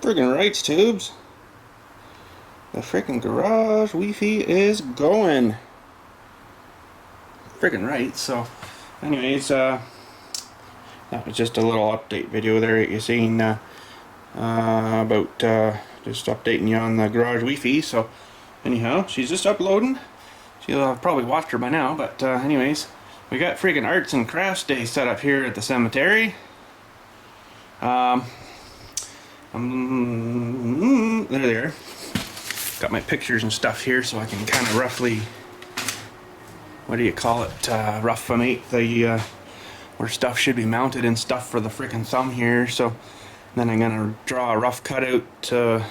Friggin' rights, tubes. The frickin' garage Wi-Fi is going. Friggin' right. So, anyways, that was just a little update video there that you seen about just updating you on the garage Wi-Fi. So, anyhow, she's just uploading. You'll have probably watched her by now, but anyways, we got friggin' Arts and Crafts Day set up here at the cemetery. There they are. Got my pictures and stuff here so I can kind of roughly, what do you call it, rough-mate the where stuff should be mounted and stuff for the frickin' thumb here. So then I'm gonna draw a rough cutout to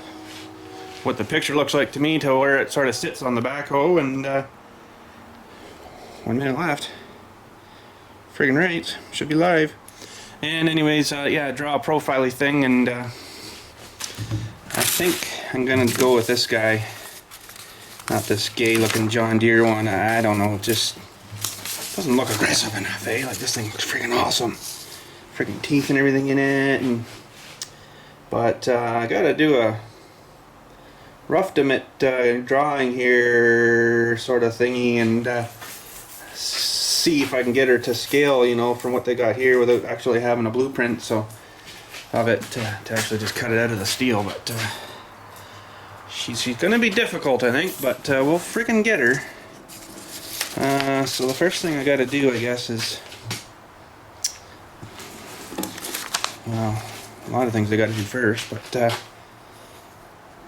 what the picture looks like to me, to where it sort of sits on the backhoe. And 1 minute left. Friggin' right, should be live. And anyways, yeah, draw a profile-y thing, and I think I'm gonna go with this guy, not this gay-looking John Deere one. I don't know, it just doesn't look aggressive enough, eh? Like, this thing looks friggin' awesome, friggin' teeth and everything in it. But I gotta do a rough-to-mit drawing here, sort of thingy, and see if I can get her to scale, you know, from what they got here without actually having a blueprint. So of it to actually just cut it out of the steel. But she's gonna be difficult, I think, but we'll freaking get her. So the first thing I gotta do, I guess, is, well, a lot of things I gotta do first, but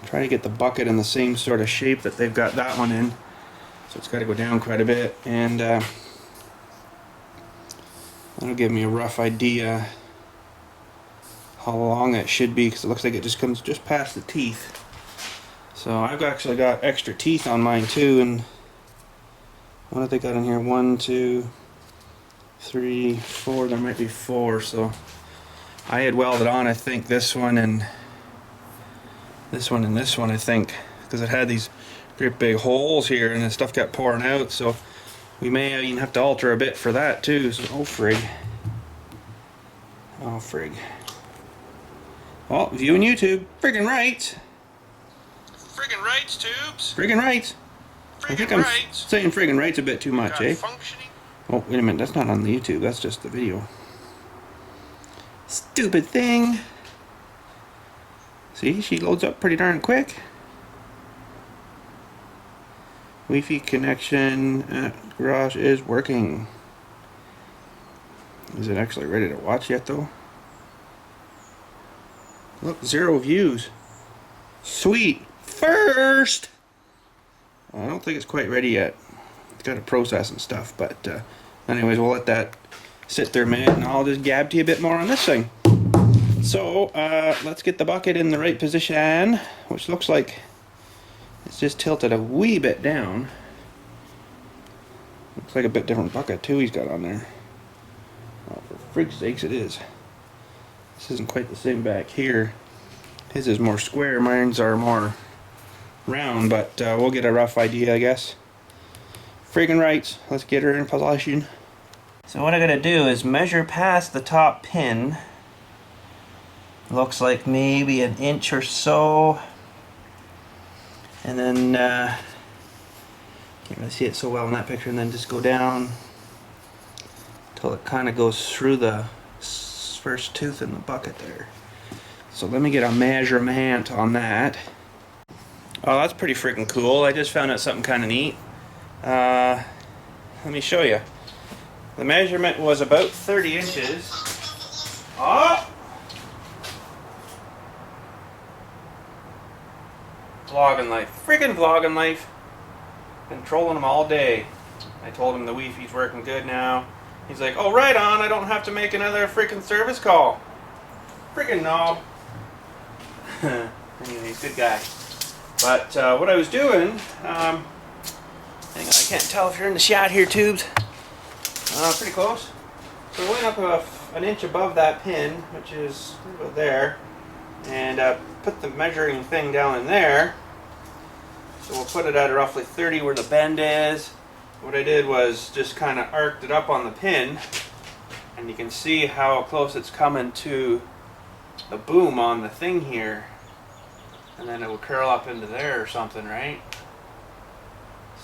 try to get the bucket in the same sort of shape that they've got that one in. So it's got to go down quite a bit, and that'll give me a rough idea how long it should be, because it looks like it just comes just past the teeth. So I've actually got extra teeth on mine too, and what have they got in here? 1, 2, 3, 4. There might be 4. So I had welded on, I think, this one and this one and this one, I think, because it had these great big holes here and the stuff got pouring out. So we may even have to alter a bit for that too. So, oh frig. Oh frig. Oh, viewing YouTube. Friggin' right. Friggin' rights, tubes. Friggin' right. I think I'm saying friggin' right's a bit too much, eh? Oh, wait a minute. That's not on the YouTube. That's just the video. Stupid thing. See, she loads up pretty darn quick. Wi-Fi connection at garage is working. Is it actually ready to watch yet, though? Look, 0 views. Sweet. First! I don't think it's quite ready yet. It's got to process and stuff, but anyways, we'll let that sit there a minute, and I'll just gab to you a bit more on this thing. So, let's get the bucket in the right position, which looks like it's just tilted a wee bit down. Looks like a bit different bucket too he's got on there. Oh, for freak's sakes it is. This isn't quite the same back here. His is more square, mine's are more round, but we'll get a rough idea, I guess. Friggin' right, let's get her in position. So what I gotta do is measure past the top pin. Looks like maybe 1 inch or so. And then, can't really see it so well in that picture, and then just go down until it kind of goes through the first tooth in the bucket there. So let me get a measurement on that. Oh, that's pretty freaking cool. I just found out something kind of neat. Let me show you. The measurement was about 30 inches. Oh! Vlogging life. Friggin' vlogging life. Been trolling him all day. I told him the Wi-Fi's working good now. He's like, oh, right on, I don't have to make another freaking service call. Friggin' knob. Anyways, good guy. But what I was doing, hang on, I can't tell if you're in the shot here, tubes. Pretty close. So I went up 1 inch above that pin, which is about there, and put the measuring thing down in there. So we'll put it at roughly 30 where the bend is. What I did was just kind of arced it up on the pin, and you can see how close it's coming to the boom on the thing here. and then it will curl up into there or something, right?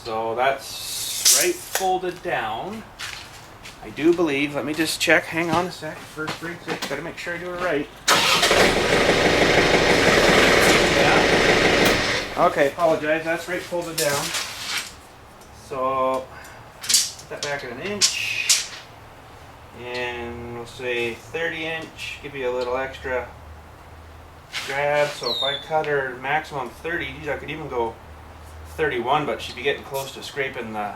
So that's right folded down. I do believe, let me just check, hang on a sec, first rig check, gotta make sure I do it right. Yeah. Okay, apologize, that's right folded down. So, put that back at 1 inch. And we'll say 30 inch, give you a little extra grab. So if I cut her maximum 30, geez, I could even go 31, but she'd be getting close to scraping the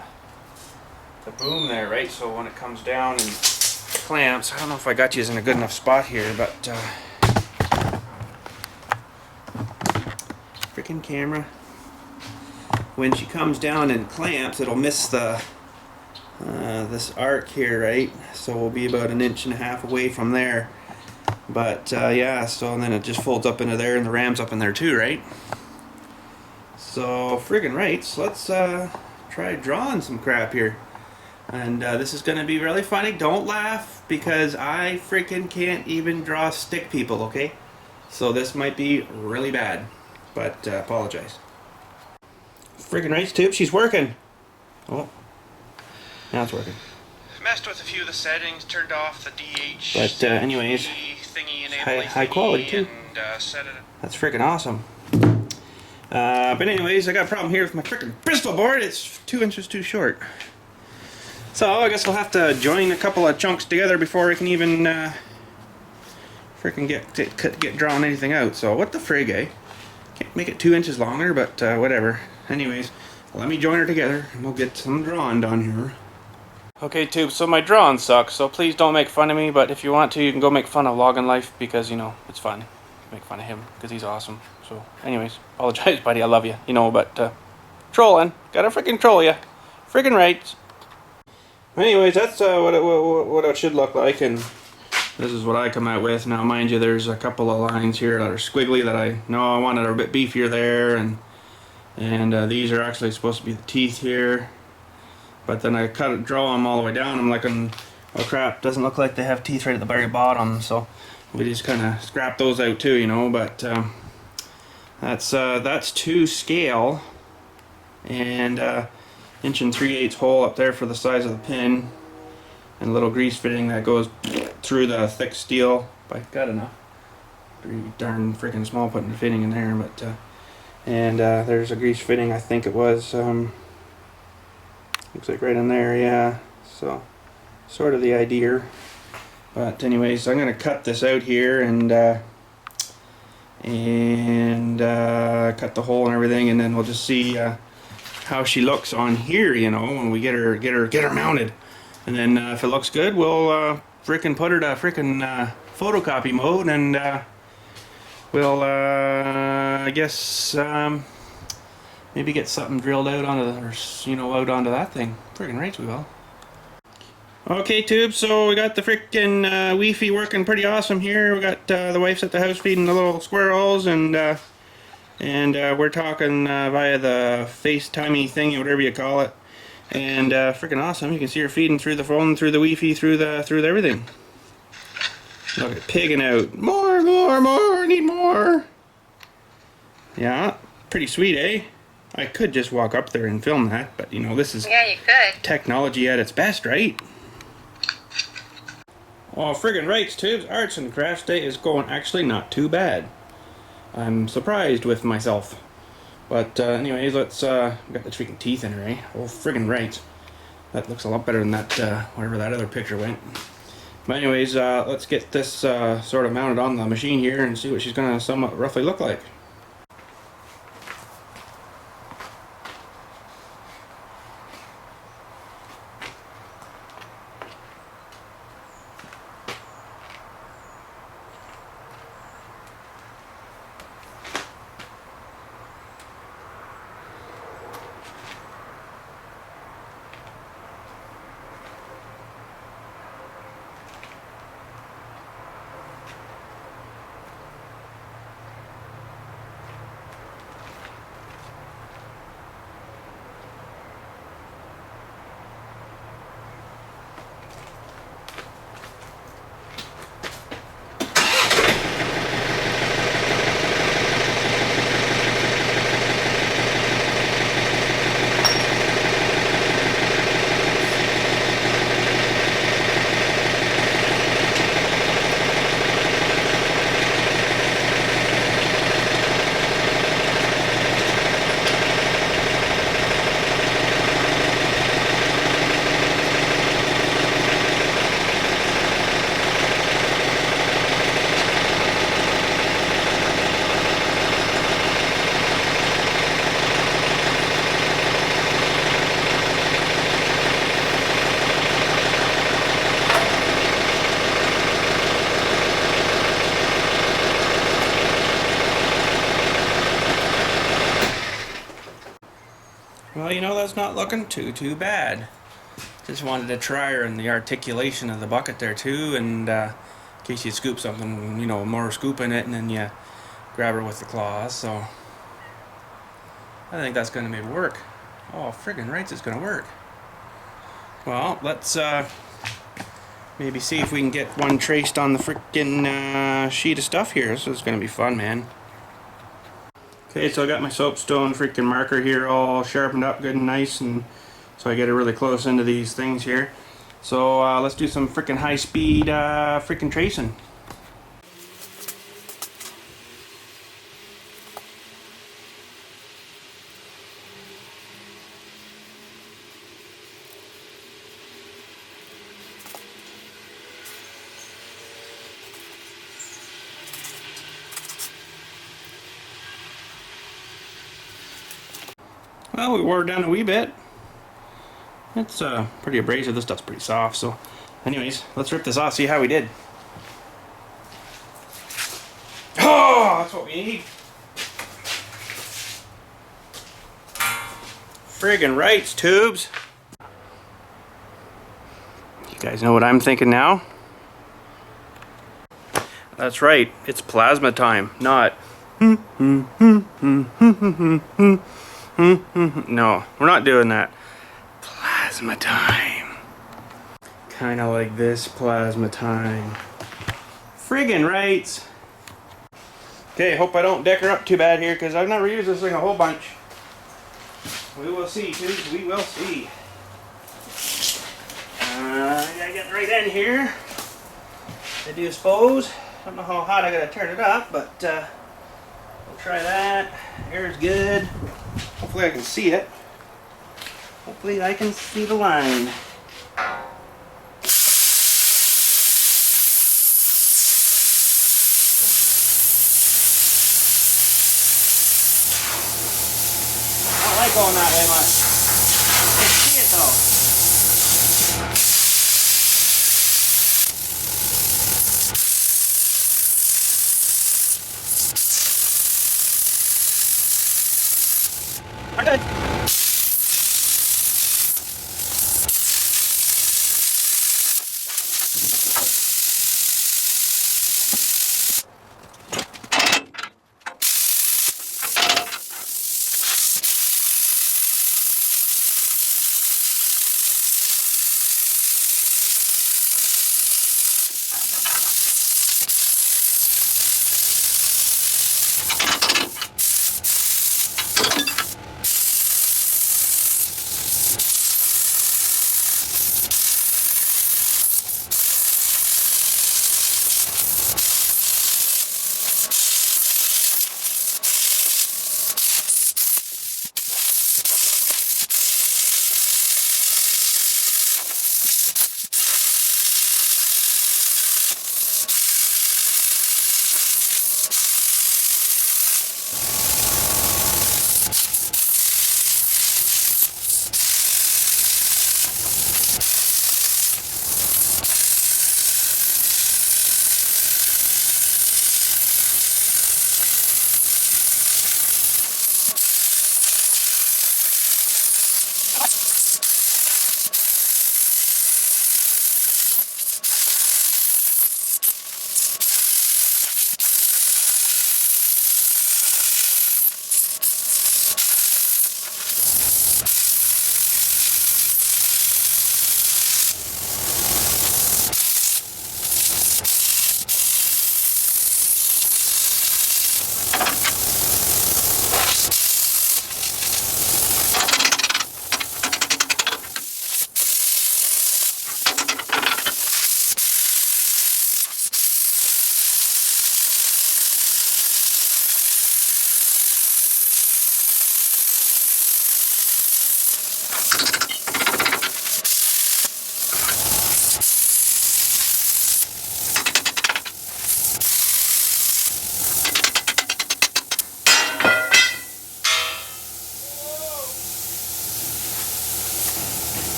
boom there, right? So when it comes down and clamps, I don't know if I got you in a good enough spot here, but freaking camera. When she comes down and clamps, it'll miss the this arc here, right? So we'll be about 1.5 inches away from there. But yeah, so and then it just folds up into there, and the ram's up in there too, right? So friggin' rights, let's try drawing some crap here. And this is gonna be really funny. Don't laugh, because I freaking can't even draw stick people, okay? So this might be really bad, but apologize. Friggin' rights, tube, she's working. Oh, now it's working. Messed with a few of the settings, turned off the DH. But anyways, high quality too. And, set it. That's freaking awesome. But anyways, I got a problem here with my freaking Bristol board. It's 2 inches too short. So I guess I'll have to join a couple of chunks together before I can even freaking get drawn anything out. So what the frig, eh? Can't make it 2 inches longer, but whatever. Anyways, let me join her together and we'll get some drawing done here. Okay, tube, so my drawing sucks, so please don't make fun of me, but if you want to, you can go make fun of Logging Life, because, you know, it's fun. Make fun of him, because he's awesome. So, anyways, apologize, buddy, I love you, you know, but, trolling. Gotta freaking troll ya. Freaking right. Anyways, that's what it should look like, and this is what I come out with. Now, mind you, there's a couple of lines here that are squiggly that I know I wanted a bit beefier there, and these are actually supposed to be the teeth here. But then I draw them all the way down. I'm like, oh crap, doesn't look like they have teeth right at the very bottom. So we just kind of scrap those out too, you know. But that's to scale, and 1 3/8 hole up there for the size of the pin, and a little grease fitting that goes through the thick steel. If I got enough. Pretty darn freaking small putting the fitting in there, but there's a grease fitting. I think it was. Looks like right in there, yeah. So, sort of the idea. But anyways, I'm gonna cut this out here and cut the hole and everything, and then we'll just see how she looks on here, you know, when we get her mounted. And then if it looks good, we'll frickin' put her to frickin' photocopy mode, and we'll I guess maybe get something drilled out onto out onto that thing. Friggin' right we will. Okay, tube, so we got the frickin' Wi-Fi working pretty awesome here. We got the wife's at the house feeding the little squirrels, and we're talking via the FaceTimey thing, whatever you call it. And frickin' awesome. You can see her feeding through the phone, through the Wi-Fi, through everything. Look at pigging out. More, need more. Yeah, pretty sweet, eh? I could just walk up there and film that, but you know, this is you could. Technology at its best, right? Oh, friggin' rights, tubes. Arts and Crafts Day is going actually not too bad. I'm surprised with myself. But anyways, let's got the freaking teeth in her, eh? Oh, friggin' right. That looks a lot better than that wherever that other picture went. But anyways, let's get this sort of mounted on the machine here and see what she's gonna somewhat roughly look like. Well, you know, that's not looking too bad. Just wanted to try her in the articulation of the bucket there too, and in case you scoop something, you know, more scoop in it, and then you grab her with the claws. So I think that's gonna maybe work. Oh, friggin' rights, it's gonna work. Well, let's maybe see if we can get one traced on the frickin' sheet of stuff here. This is gonna be fun, man. Okay, so I got my soapstone freaking marker here all sharpened up good and nice, and so I get it really close into these things here. So let's do some freaking high speed freaking tracing. Well, we wore it down a wee bit. It's pretty abrasive. This stuff's pretty soft. So anyways, let's rip this off, see how we did. Oh, that's what we need. Friggin' rights, tubes. You guys know what I'm thinking now? That's right, it's plasma time, not no, we're not doing that. Plasma time. Kind of like this plasma time. Friggin' rights. Okay, hope I don't deck her up too bad here, because I've never used this thing a whole bunch. We will see, tubes, we will see. I gotta get right in here. I do suppose. Don't know how hot I gotta turn it up, but we'll try that. Air's good. Hopefully I can see it. Hopefully I can see the line. I don't like going that way much. I can see it though. We're good.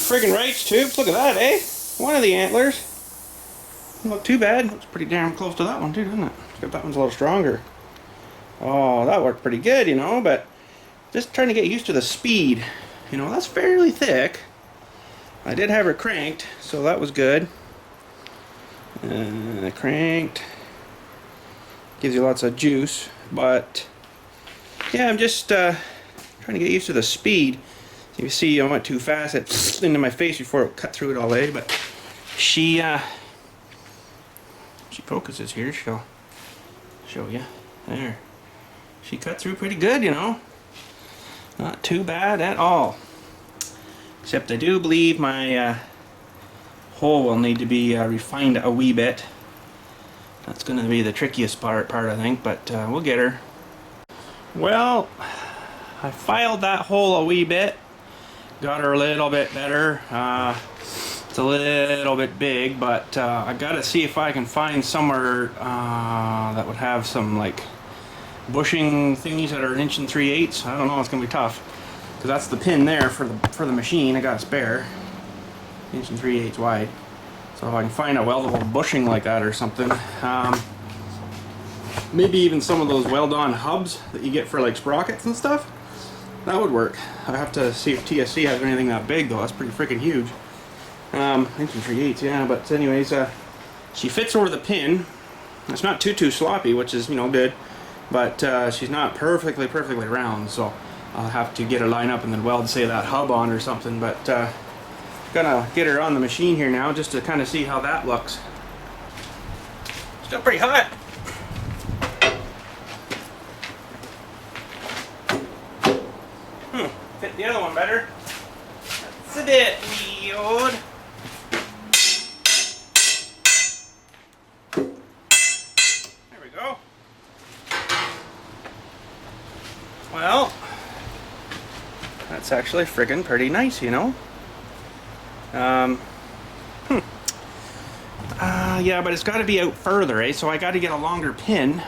Friggin' rights, tubes. Look at that, eh? One of the antlers. Doesn't look too bad. Looks pretty damn close to that one too, doesn't it? Except that one's a little stronger. Oh, that worked pretty good, you know, but just trying to get used to the speed. You know, that's fairly thick. I did have her cranked, so that was good. Cranked. Gives you lots of juice, but yeah, I'm just trying to get used to the speed. You see, I went too fast. It into my face before it cut through it all day. But she focuses here. She'll show you there. She cut through pretty good, you know. Not too bad at all. Except I do believe my hole will need to be refined a wee bit. That's going to be the trickiest part I think, but we'll get her. Well, I filed that hole a wee bit. Got her a little bit better. It's a little bit big, but I got to see if I can find somewhere that would have some like bushing thingies that are 1 3/8. I don't know. It's going to be tough because that's the pin there for the machine. I got a spare 1 3/8 wide. So if I can find a weldable bushing like that or something, maybe even some of those weld-on hubs that you get for like sprockets and stuff, that would work. I have to see if TSC has anything that big though. That's pretty freaking huge. 1 3/8, yeah. But anyways, she fits over the pin. It's not too sloppy, which is, you know, good. But she's not perfectly round, so I'll have to get her lined up and then weld, say, that hub on or something. But gonna get her on the machine here now just to kind of see how that looks. Still pretty hot. Fit the other one better. That's a bit weird. There we go. Well, that's actually friggin' pretty nice, you know. Yeah, but it's got to be out further, eh? So I got to get a longer pin.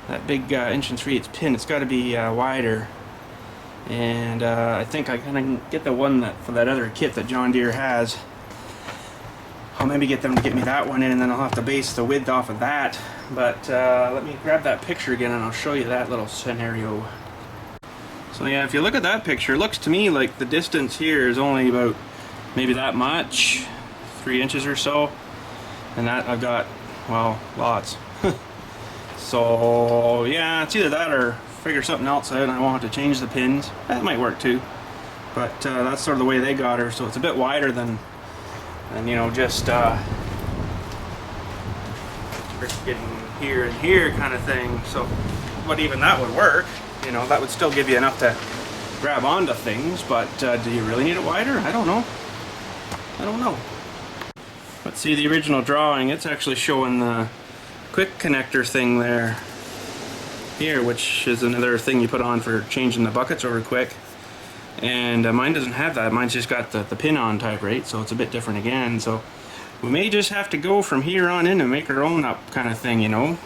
That big 1 3/8 pin, it's got to be wider. And I think I can get the one that for that other kit that John Deere has. I'll maybe get them to get me that one in, and then I'll have to base the width off of that. But let me grab that picture again, and I'll show you that little scenario. So yeah, if you look at that picture, it looks to me like the distance here is only about maybe that much, 3 inches or so. And that I've got, well, lots. So yeah, it's either that or figure something else out and I won't have to change the pins. That might work too. But that's sort of the way they got her, so it's a bit wider than you know, just getting here and here kind of thing. So, but even that would work. You know, that would still give you enough to grab onto things, but do you really need it wider? I don't know. I don't know. Let's see the original drawing. It's actually showing the quick connector thing there. Here, which is another thing you put on for changing the buckets over quick. And mine doesn't have that. Mine's just got the pin-on type, right? So it's a bit different again. So we may just have to go from here on in and make our own up kind of thing, you know.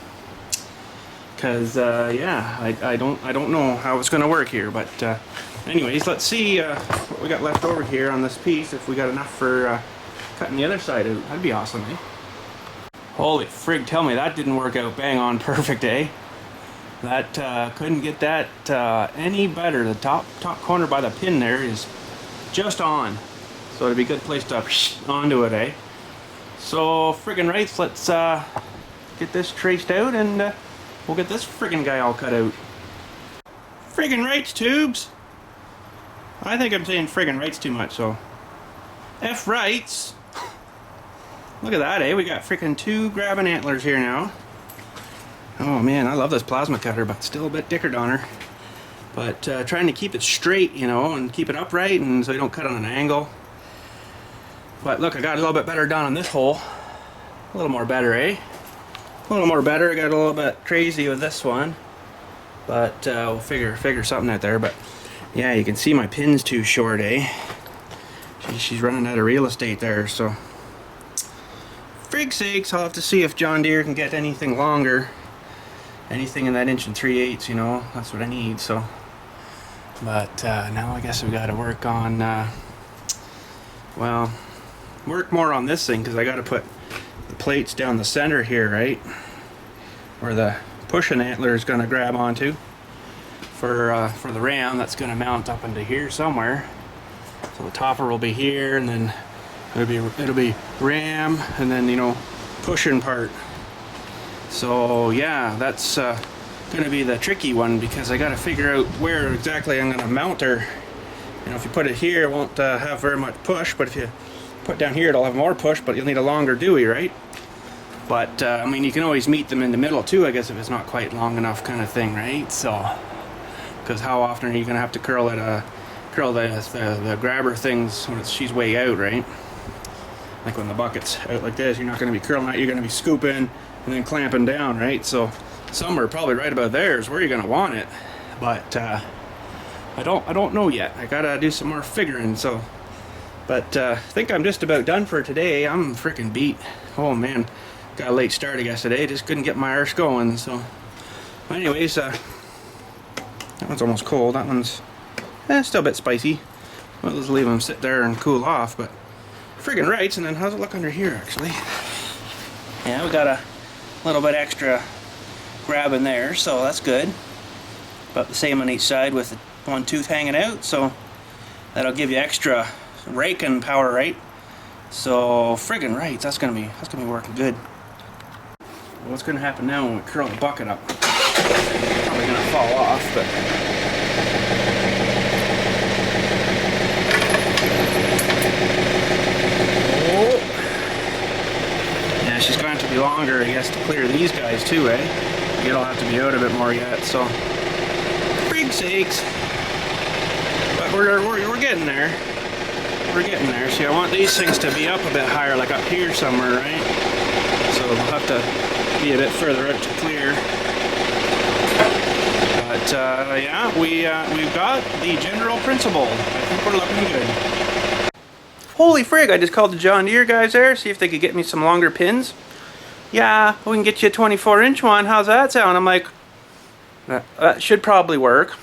Because yeah, I don't know how it's going to work here. But anyways, let's see what we got left over here on this piece. If we got enough for cutting the other side out, that'd be awesome, eh? Holy frig! Tell me that didn't work out bang on perfect, eh? That couldn't get that any better. The top corner by the pin there is just on, so it'd be a good place to onto it, eh? So friggin' rights, let's get this traced out and we'll get this friggin' guy all cut out. Friggin' rights, tubes. I think I'm saying friggin' rights too much, so F rights. Look at that, eh? We got freaking 2 grabbing antlers here now. Oh man, I love this plasma cutter, but still a bit dickered on her. But trying to keep it straight, you know, and keep it upright, and so you don't cut on an angle. But look, I got a little bit better done on this hole. A little more better, eh? A little more better. I got a little bit crazy with this one, but we'll figure something out there. But yeah, you can see my pin's too short, eh? She's running out of real estate there, so. Frig sakes, I'll have to see if John Deere can get anything longer. Anything in that 1 3/8, you know, that's what I need, so. But now I guess we gotta work on, well, work more on this thing, because I gotta put the plates down the center here, right? Where the pushing antler is gonna grab onto. for the ram that's going to mount up into here somewhere. So the topper will be here, and then it'll be ram, and then, you know, pushing part. So yeah, that's going to be the tricky one, because I got to figure out where exactly I'm going to mount her. You know, if you put it here, it won't have very much push, but if you put it down here, it'll have more push, but you'll need a longer Dewey, right? But I mean, you can always meet them in the middle too, I guess, if it's not quite long enough, kind of thing, right? So, because how often are you going to have to curl the grabber things when she's way out, right? Like when the bucket's out like this, you're not going to be curling out, you're going to be scooping and then clamping down, right? So somewhere probably right about there is where you're going to want it, but I don't know yet. I gotta do some more figuring. So, but I think I'm just about done for today. I'm freaking beat. Oh man, got a late start, I guess, today. Just couldn't get my arse going. So, anyways, that one's almost cold. That one's still a bit spicy. Well, let's leave them sit there and cool off. But friggin' rights. And then how's it look under here, actually? Yeah, we got a little bit extra grab in there, so that's good. About the same on each side with the one tooth hanging out, so that'll give you extra raking power, right? So friggin' right, that's gonna be working good. What's gonna happen now when we curl the bucket up? Probably gonna fall off, but oh, yeah, she's going to be longer, I guess, to clear these guys too, eh? It'll have to be out a bit more yet, so frig sakes. But we're getting there. We're getting there. See, I want these things to be up a bit higher, like up here somewhere, right? So we'll have to be a bit further out to clear. But yeah, we've got the general principle. I think we're looking good. Holy frig! I just called the John Deere guys there, see if they could get me some longer pins. Yeah, we can get you a 24-inch one. How's that sound? I'm like, that should probably work.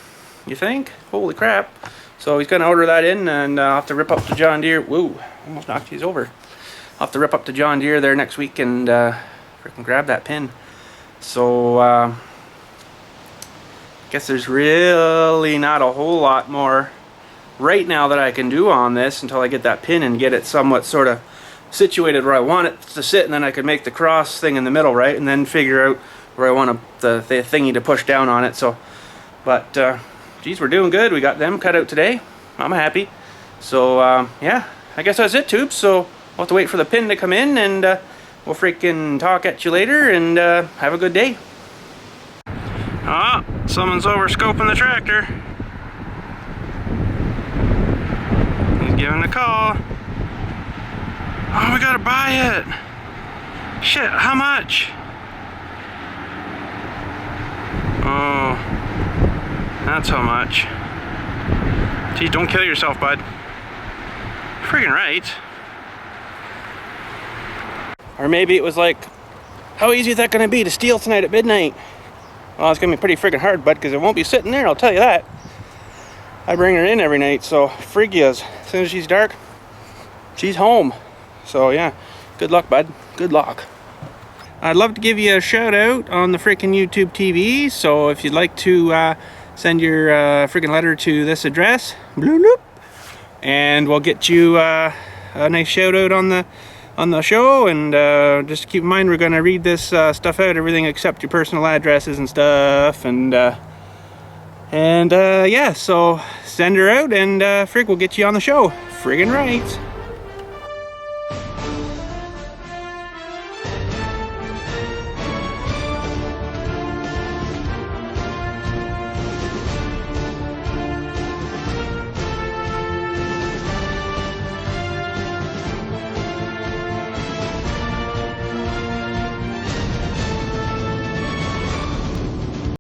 You think? Holy crap. So he's going to order that in, and I'll have to rip up the John Deere. Whoa, almost knocked these over. I'll have to rip up the John Deere there next week and freaking grab that pin. So, guess there's really not a whole lot more right now that I can do on this until I get that pin and get it somewhat sort of situated where I want it to sit, and then I could make the cross thing in the middle, right? And then figure out where I want the thingy to push down on it. So, but geez, we're doing good. We got them cut out today. I'm happy. So yeah, I guess that's it, tubes. So we'll have to wait for the pin to come in, and we'll freaking talk at you later, and have a good day. Ah, someone's over scoping the tractor. He's giving a call. Oh, we gotta buy it. Shit, how much? Oh, that's how much. Geez, don't kill yourself, bud. Friggin' right. Or maybe it was like, how easy is that gonna be to steal tonight at midnight? Well, it's gonna be pretty friggin' hard, bud, because it won't be sitting there, I'll tell you that. I bring her in every night, so friggias. As soon as she's dark, she's home. So yeah, good luck, bud. Good luck. I'd love to give you a shout out on the freaking YouTube TV. So if you'd like to send your freaking letter to this address, bloop, bloop, and we'll get you a nice shout out on the show. And just keep in mind, we're gonna read this stuff out, everything except your personal addresses and stuff. And yeah, so send her out, and frig, we'll get you on the show. Friggin' right.